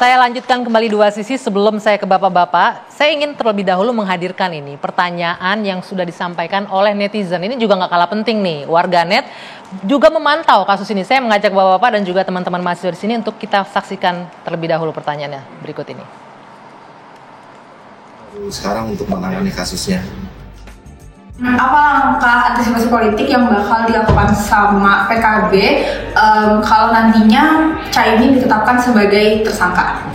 Saya lanjutkan kembali dua sisi sebelum saya ke Bapak-Bapak. Saya ingin terlebih dahulu menghadirkan ini pertanyaan yang sudah disampaikan oleh netizen. Ini juga nggak kalah penting nih. Warganet juga memantau kasus ini. Saya mengajak Bapak-Bapak dan juga teman-teman mahasiswa di sini untuk kita saksikan terlebih dahulu pertanyaannya berikut ini. Sekarang untuk menangani kasusnya. Apa langkah antisipasi politik yang bakal dilakukan sama PKB kalau nantinya Caimin ditetapkan sebagai tersangka?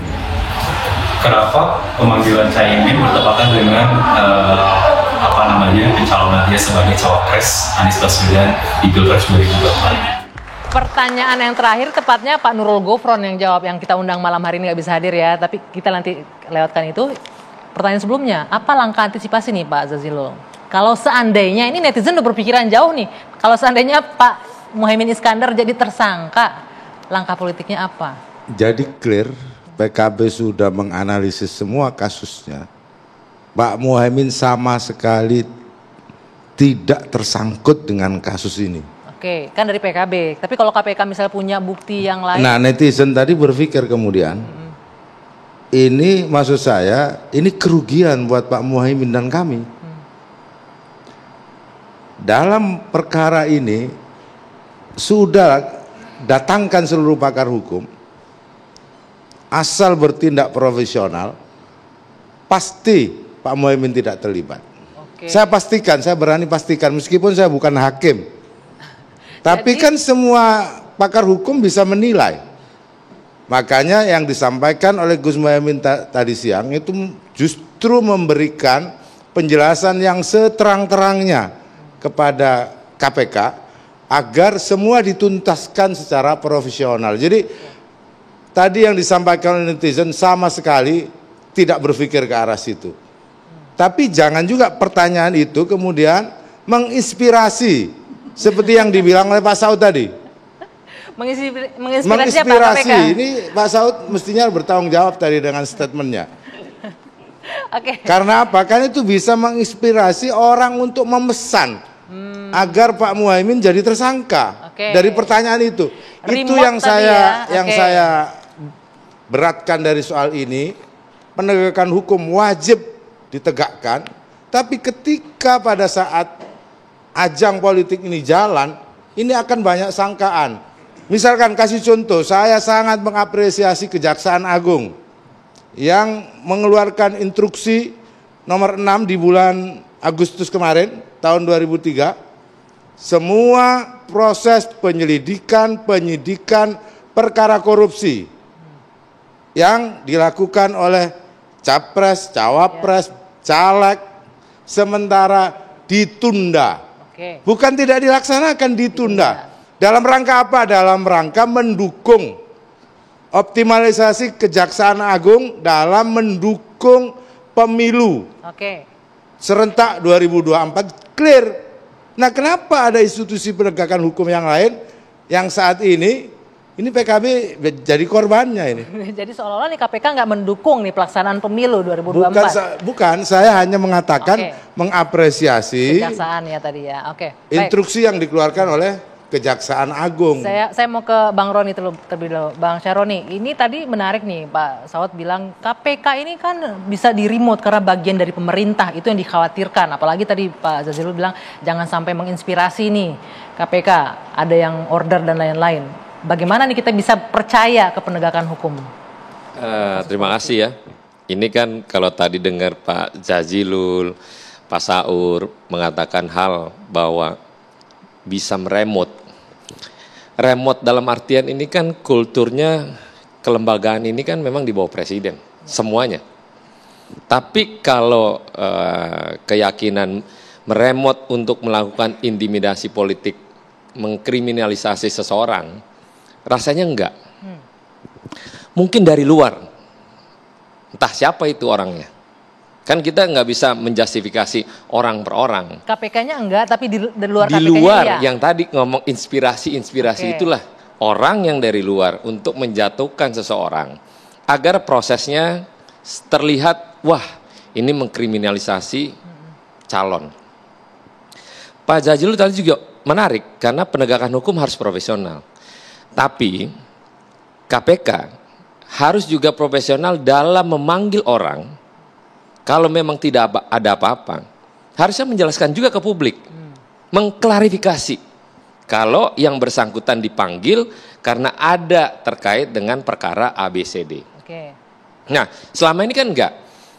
Kenapa pemanggilan Caimin bertepatan dengan pencalonan dia sebagai cawapres Anies Baswedan di Pilpres 2024? Pertanyaan yang terakhir tepatnya Pak Nurul Gufron yang jawab, yang kita undang malam hari ini nggak bisa hadir ya, tapi kita nanti lewatkan itu. Pertanyaan sebelumnya, apa langkah antisipasi nih Pak Jazilul? Kalau seandainya, ini netizen udah berpikiran jauh nih, kalau seandainya Pak Muhaimin Iskandar jadi tersangka, langkah politiknya apa? Jadi clear, PKB sudah menganalisis semua kasusnya. Pak Muhaimin sama sekali tidak tersangkut dengan kasus ini. Oke, kan dari PKB, tapi kalau KPK misalnya punya bukti yang lain. Nah, netizen tadi berpikir kemudian, ini maksud saya, ini kerugian buat Pak Muhaimin dan kami. Dalam perkara ini sudah datangkan seluruh pakar hukum, asal bertindak profesional, pasti Pak Muhaimin tidak terlibat. Oke. Saya pastikan, saya berani pastikan meskipun saya bukan hakim. Tapi kan semua pakar hukum bisa menilai. Makanya yang disampaikan oleh Gus Muhaimin tadi siang itu justru memberikan penjelasan yang seterang-terangnya kepada KPK agar semua dituntaskan secara profesional. Jadi tadi yang disampaikan oleh netizen sama sekali tidak berpikir ke arah situ. Tapi jangan juga pertanyaan itu kemudian menginspirasi seperti yang dibilang oleh Pak Saud tadi. Menginspirasi. Ini Pak Saud mestinya bertanggung jawab tadi dengan statementnya. Oke. Karena apa? Kan itu bisa menginspirasi orang untuk memesan agar Pak Muhaimin jadi tersangka. Dari pertanyaan itu. Itu yang saya beratkan dari soal ini. Penegakan hukum wajib ditegakkan, tapi ketika pada saat ajang politik ini jalan, ini akan banyak sangkaan. Misalkan kasih contoh, saya sangat mengapresiasi Kejaksaan Agung yang mengeluarkan instruksi nomor 6 di bulan Agustus kemarin, tahun 2003, semua proses penyidikan perkara korupsi yang dilakukan oleh capres, cawapres, caleg, sementara ditunda. Bukan tidak dilaksanakan, ditunda. Dalam rangka apa? Dalam rangka mendukung optimalisasi Kejaksaan Agung dalam mendukung pemilu serentak 2024, clear. Nah, kenapa ada institusi penegakan hukum yang lain yang saat ini PKB jadi korbannya ini? Jadi seolah-olah nih KPK nggak mendukung nih pelaksanaan pemilu 2024. Bukan, saya hanya mengatakan mengapresiasi Kejaksaan ya tadi ya. Instruksi yang dikeluarkan oleh Kejaksaan Agung. Saya mau ke Bang Roni terlebih dahulu. Bang Syaroni, ini tadi menarik nih Pak Saud bilang KPK ini kan bisa di-remote karena bagian dari pemerintah, itu yang dikhawatirkan. Apalagi tadi Pak Jazilul bilang jangan sampai menginspirasi nih KPK, ada yang order dan lain-lain. Bagaimana nih kita bisa percaya ke penegakan hukum? Terima kasih ya. Ini kan kalau tadi dengar Pak Jazilul, Pak Saur mengatakan hal bahwa bisa meremote. Remote dalam artian ini kan kulturnya kelembagaan ini kan memang di bawah presiden semuanya. Tapi kalau keyakinan meremote untuk melakukan intimidasi politik, mengkriminalisasi seseorang, rasanya enggak. Mungkin dari luar, entah siapa itu orangnya. Kan kita nggak bisa menjustifikasi orang per orang. KPK-nya enggak, tapi di luar KPK-nya di luar iya. Yang tadi ngomong inspirasi itulah orang yang dari luar untuk menjatuhkan seseorang agar prosesnya terlihat wah ini mengkriminalisasi calon. Pak Jazilul tadi juga menarik karena penegakan hukum harus profesional. Tapi KPK harus juga profesional dalam memanggil orang. Kalau memang tidak ada apa-apa, harusnya menjelaskan juga ke publik, mengklarifikasi. Kalau yang bersangkutan dipanggil karena ada terkait dengan perkara ABCD. Oke. Nah, selama ini kan enggak.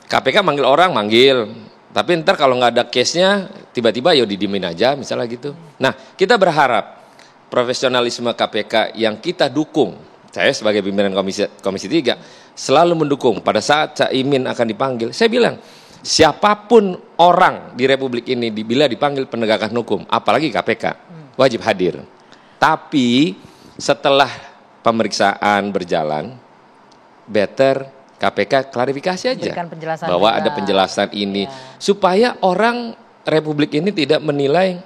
KPK manggil orang, manggil. Tapi ntar kalau nggak ada case-nya, tiba-tiba ya didiemin aja, misalnya gitu. Nah, kita berharap profesionalisme KPK yang kita dukung, saya sebagai pimpinan Komisi 3 selalu mendukung. Pada saat Caimin akan dipanggil, saya bilang, siapapun orang di Republik ini bila dipanggil penegakan hukum, apalagi KPK, wajib hadir. Tapi setelah pemeriksaan berjalan, better KPK klarifikasi aja Berikan penjelasan bahwa juga. ada penjelasan ini, Ya. supaya orang Republik ini tidak menilai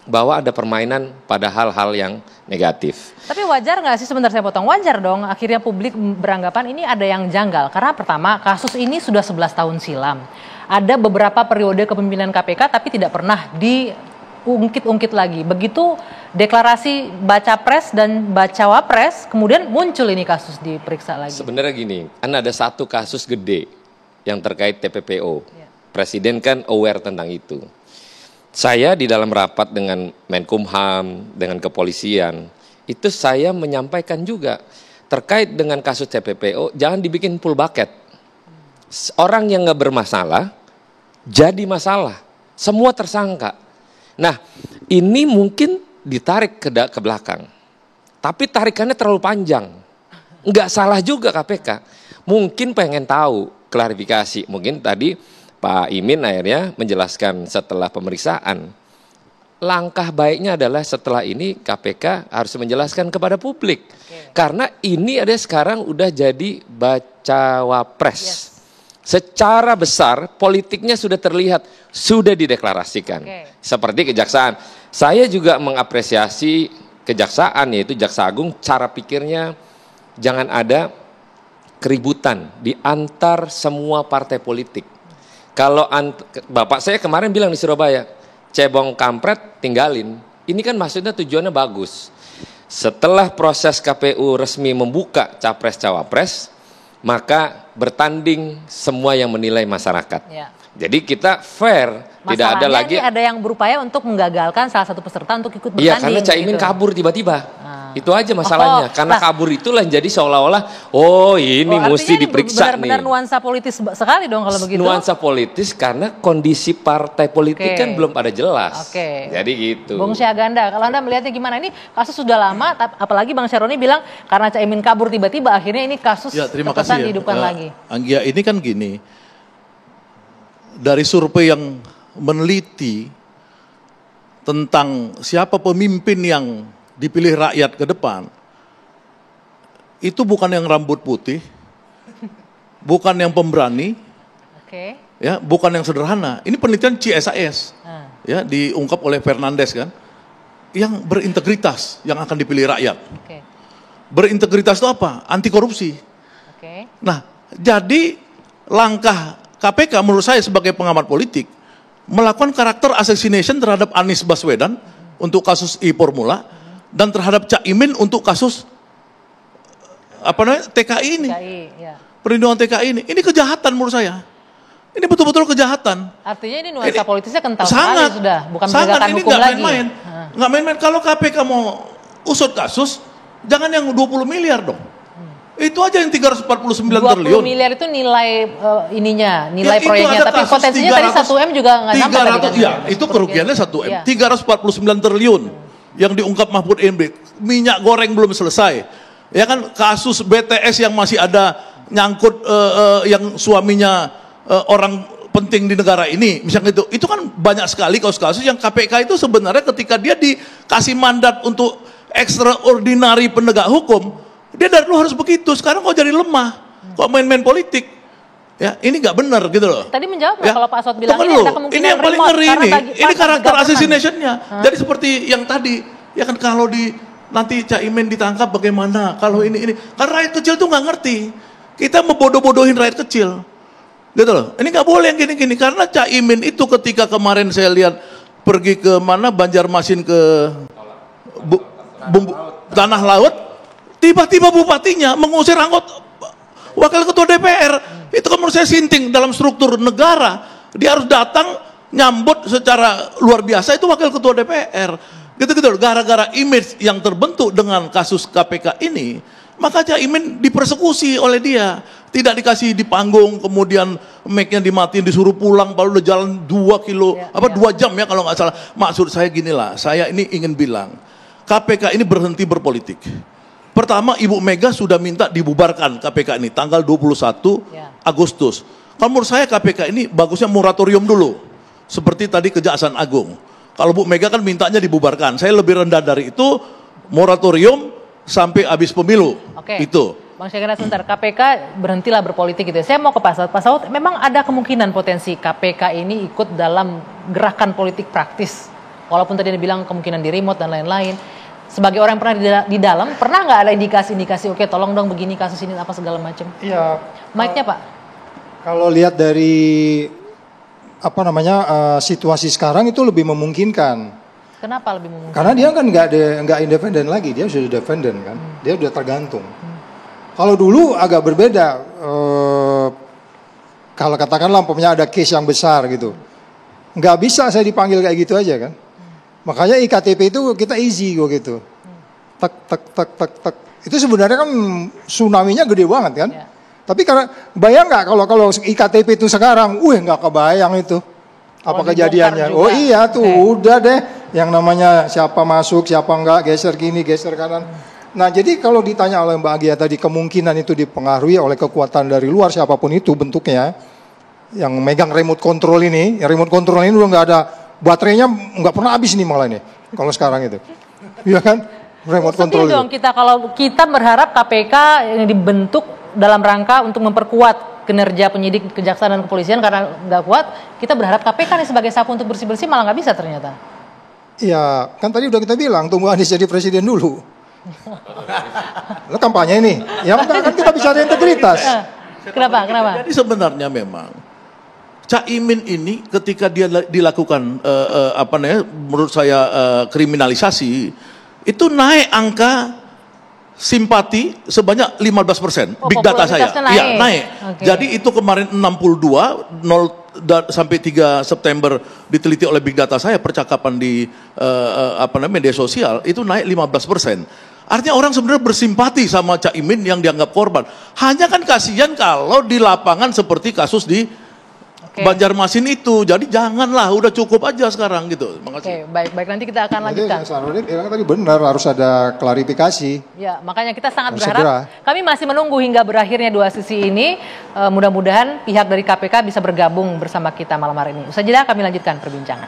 bahwa ada permainan pada hal-hal yang negatif. Tapi wajar nggak sih, sebentar saya potong, wajar dong akhirnya publik beranggapan ini ada yang janggal. Karena pertama, kasus ini sudah 11 tahun silam. Ada beberapa periode kepemimpinan KPK tapi tidak pernah diungkit-ungkit lagi. Begitu deklarasi baca pres dan baca wapres, kemudian muncul ini kasus diperiksa lagi. Sebenarnya gini, kan ada satu kasus gede yang terkait TPPO. Ya. Presiden kan aware tentang itu. Saya di dalam rapat dengan Menkumham, dengan kepolisian, itu saya menyampaikan juga terkait dengan kasus TPPO, jangan dibikin full bucket. Orang yang nggak bermasalah, jadi masalah. Semua tersangka. Nah, ini mungkin ditarik ke belakang. Tapi tarikannya terlalu panjang. Nggak salah juga KPK. Mungkin pengen tahu klarifikasi. Mungkin tadi Pak Imin akhirnya menjelaskan setelah pemeriksaan. Langkah baiknya adalah setelah ini KPK harus menjelaskan kepada publik. Karena ini ada sekarang udah jadi baca wapres. Secara besar politiknya sudah terlihat, sudah dideklarasikan. Seperti kejaksaan. Saya juga mengapresiasi kejaksaan, yaitu Jaksa Agung, cara pikirnya jangan ada keributan di antar semua partai politik. Kalau Bapak saya kemarin bilang di Surabaya, cebong kampret tinggalin. Ini kan maksudnya tujuannya bagus. Setelah proses KPU resmi membuka capres-cawapres, maka bertanding semua yang menilai masyarakat. Ya. Jadi kita fair, tidak ada Masalahnya lagi. ini ada yang berupaya untuk menggagalkan salah satu peserta untuk ikut bertanding. Iya, karena Caimin gitu. kabur tiba-tiba. Itu aja masalahnya. Karena nah, kabur itulah jadi seolah-olah, ini mesti diperiksa nih. Benar-benar nuansa politis sekali dong kalau begitu. Nuansa politis karena kondisi partai politik kan belum pada jelas. Jadi gitu. Bung Syahganda, kalau Anda melihatnya gimana? Ini kasus sudah lama, apalagi Bang Syaroni bilang karena Caimin kabur tiba-tiba, akhirnya ini kasus terima terkesan kasih dihidupkan lagi. Anggia, ini kan gini, dari survei yang meneliti tentang siapa pemimpin yang dipilih rakyat ke depan, itu bukan yang rambut putih, bukan yang pemberani, ya, bukan yang sederhana. Ini penelitian CSIS, ya, diungkap oleh Fernandes kan, yang berintegritas yang akan dipilih rakyat. Berintegritas itu apa? Anti korupsi. Nah, jadi langkah KPK menurut saya sebagai pengamat politik melakukan karakter assassination terhadap Anies Baswedan untuk kasus e-formula dan terhadap Caimin untuk kasus TKI ini. Perlindungan TKI ini kejahatan menurut saya. Ini betul-betul kejahatan. Artinya ini nuansa politisnya kental sangat, sekali sudah, bukan sangat, penegakan ini hukum lagi. Nggak main-main. Kalau KPK mau usut kasus, jangan yang 20 miliar dong. Itu aja yang 349 triliun. 20 miliar itu nilai nilai Ya, proyeknya, tapi potensinya tadi 1M juga nggak sampai. 300, ya, itu kerugiannya 1M. 349 triliun yang diungkap Mahfud MD. Minyak goreng belum selesai. Ya kan, kasus BTS yang masih ada nyangkut yang suaminya orang penting di negara ini, misalnya itu kan banyak sekali kasus-kasus yang KPK itu sebenarnya ketika dia dikasih mandat untuk extraordinary penegak hukum, dia dari dulu harus begitu. Sekarang kok jadi lemah, kok main-main politik, ya ini nggak benar gitu loh. Tadi menjawab ya, kalau Pak Aswad bilang ini ada kemungkinan ini yang paling ngeri ini karakter assassination-nya. assassination-nya. Jadi seperti yang tadi, ya kan, kalau nanti Caimin ditangkap bagaimana, kalau ini kan rakyat kecil tuh nggak ngerti. Kita membodoh-bodohin rakyat kecil, gitu loh. Ini nggak boleh yang gini-gini, karena Caimin itu ketika kemarin saya lihat pergi ke mana, Banjarmasin ke Tanah Laut, tiba-tiba bupatinya mengusir wakil ketua DPR. Itu kan menurut saya sinting dalam struktur negara. Dia harus datang nyambut secara luar biasa, itu wakil ketua DPR. Gitu-gitu. Gara-gara image yang terbentuk dengan kasus KPK ini, maka Caimin dipersekusi oleh dia. Tidak dikasih di panggung, kemudian mic-nya dimatiin, disuruh pulang, baru udah jalan 2 kilo, 2 jam ya kalau nggak salah. Maksud saya ginilah, saya ini ingin bilang, KPK ini berhenti berpolitik. Pertama, Ibu Mega sudah minta dibubarkan KPK ini, tanggal 21 Agustus. Kalau menurut saya KPK ini bagusnya moratorium dulu, seperti tadi Kejaksaan Agung. Kalau Bu Mega kan mintanya dibubarkan, saya lebih rendah dari itu, moratorium sampai habis pemilu. Itu. Bang Syahganda sebentar, KPK berhentilah berpolitik gitu ya. Saya mau ke Pak Saud. Pak Saud, memang ada kemungkinan potensi KPK ini ikut dalam gerakan politik praktis. Walaupun tadi Anda bilang kemungkinan di remote dan lain-lain. Sebagai orang yang pernah di dalam, pernah nggak ada indikasi-indikasi, oke tolong dong begini kasus ini apa segala macam? Iya. Mic-nya Pak. Kalau lihat dari situasi sekarang itu lebih memungkinkan. Kenapa lebih memungkinkan? Karena dia kan nggak independen lagi, dia sudah defendant kan, dia sudah tergantung. Kalau dulu agak berbeda, kalau katakanlah umpamanya ada case yang besar gitu, nggak bisa saya dipanggil kayak gitu aja kan. Makanya IKTP itu kita easy kok gitu, tak tak tak tak tak. Itu sebenarnya kan tsunami-nya gede banget kan. Ya. Tapi karena bayang nggak kalau IKTP itu sekarang, nggak kebayang itu apa kejadiannya. Oh iya tuh udah deh, yang namanya siapa masuk, siapa enggak, geser kini, geser kanan. Nah jadi kalau ditanya oleh Mbak Agia tadi, kemungkinan itu dipengaruhi oleh kekuatan dari luar siapapun itu bentuknya, yang megang remote control ini, udah nggak ada baterainya, nggak pernah habis nih malah ini kalau sekarang itu, iya kan, remote control dong itu. Kalau kita berharap KPK yang dibentuk dalam rangka untuk memperkuat kinerja penyidik, kejaksaan dan kepolisian, karena nggak kuat, kita berharap KPK nih sebagai sapu untuk bersih-bersih malah nggak bisa ternyata. Iya, kan tadi udah kita bilang tunggu Anies jadi presiden dulu. Lo kampanye ini, ya kan kita bicara integritas. Kenapa? Jadi sebenarnya memang Caimin ini ketika dia dilakukan menurut saya kriminalisasi, itu naik angka simpati sebanyak 15%. Big data saya. Iya, naik. Okay. Jadi itu kemarin 62 sampai 3 September diteliti oleh Big Data saya, percakapan di media sosial itu naik 15%. Artinya orang sebenarnya bersimpati sama Caimin yang dianggap korban. Hanya kan kasihan kalau di lapangan seperti kasus di Banjarmasin itu. Jadi janganlah, udah cukup aja sekarang gitu. Oke, baik nanti kita akan lanjutkan. Sarudin bilang tadi benar, harus ada klarifikasi. Ya, makanya kita sangat berharap. Kami masih menunggu hingga berakhirnya 2 sesi ini. Mudah-mudahan pihak dari KPK bisa bergabung bersama kita malam hari ini. Usai jeda kami lanjutkan perbincangan.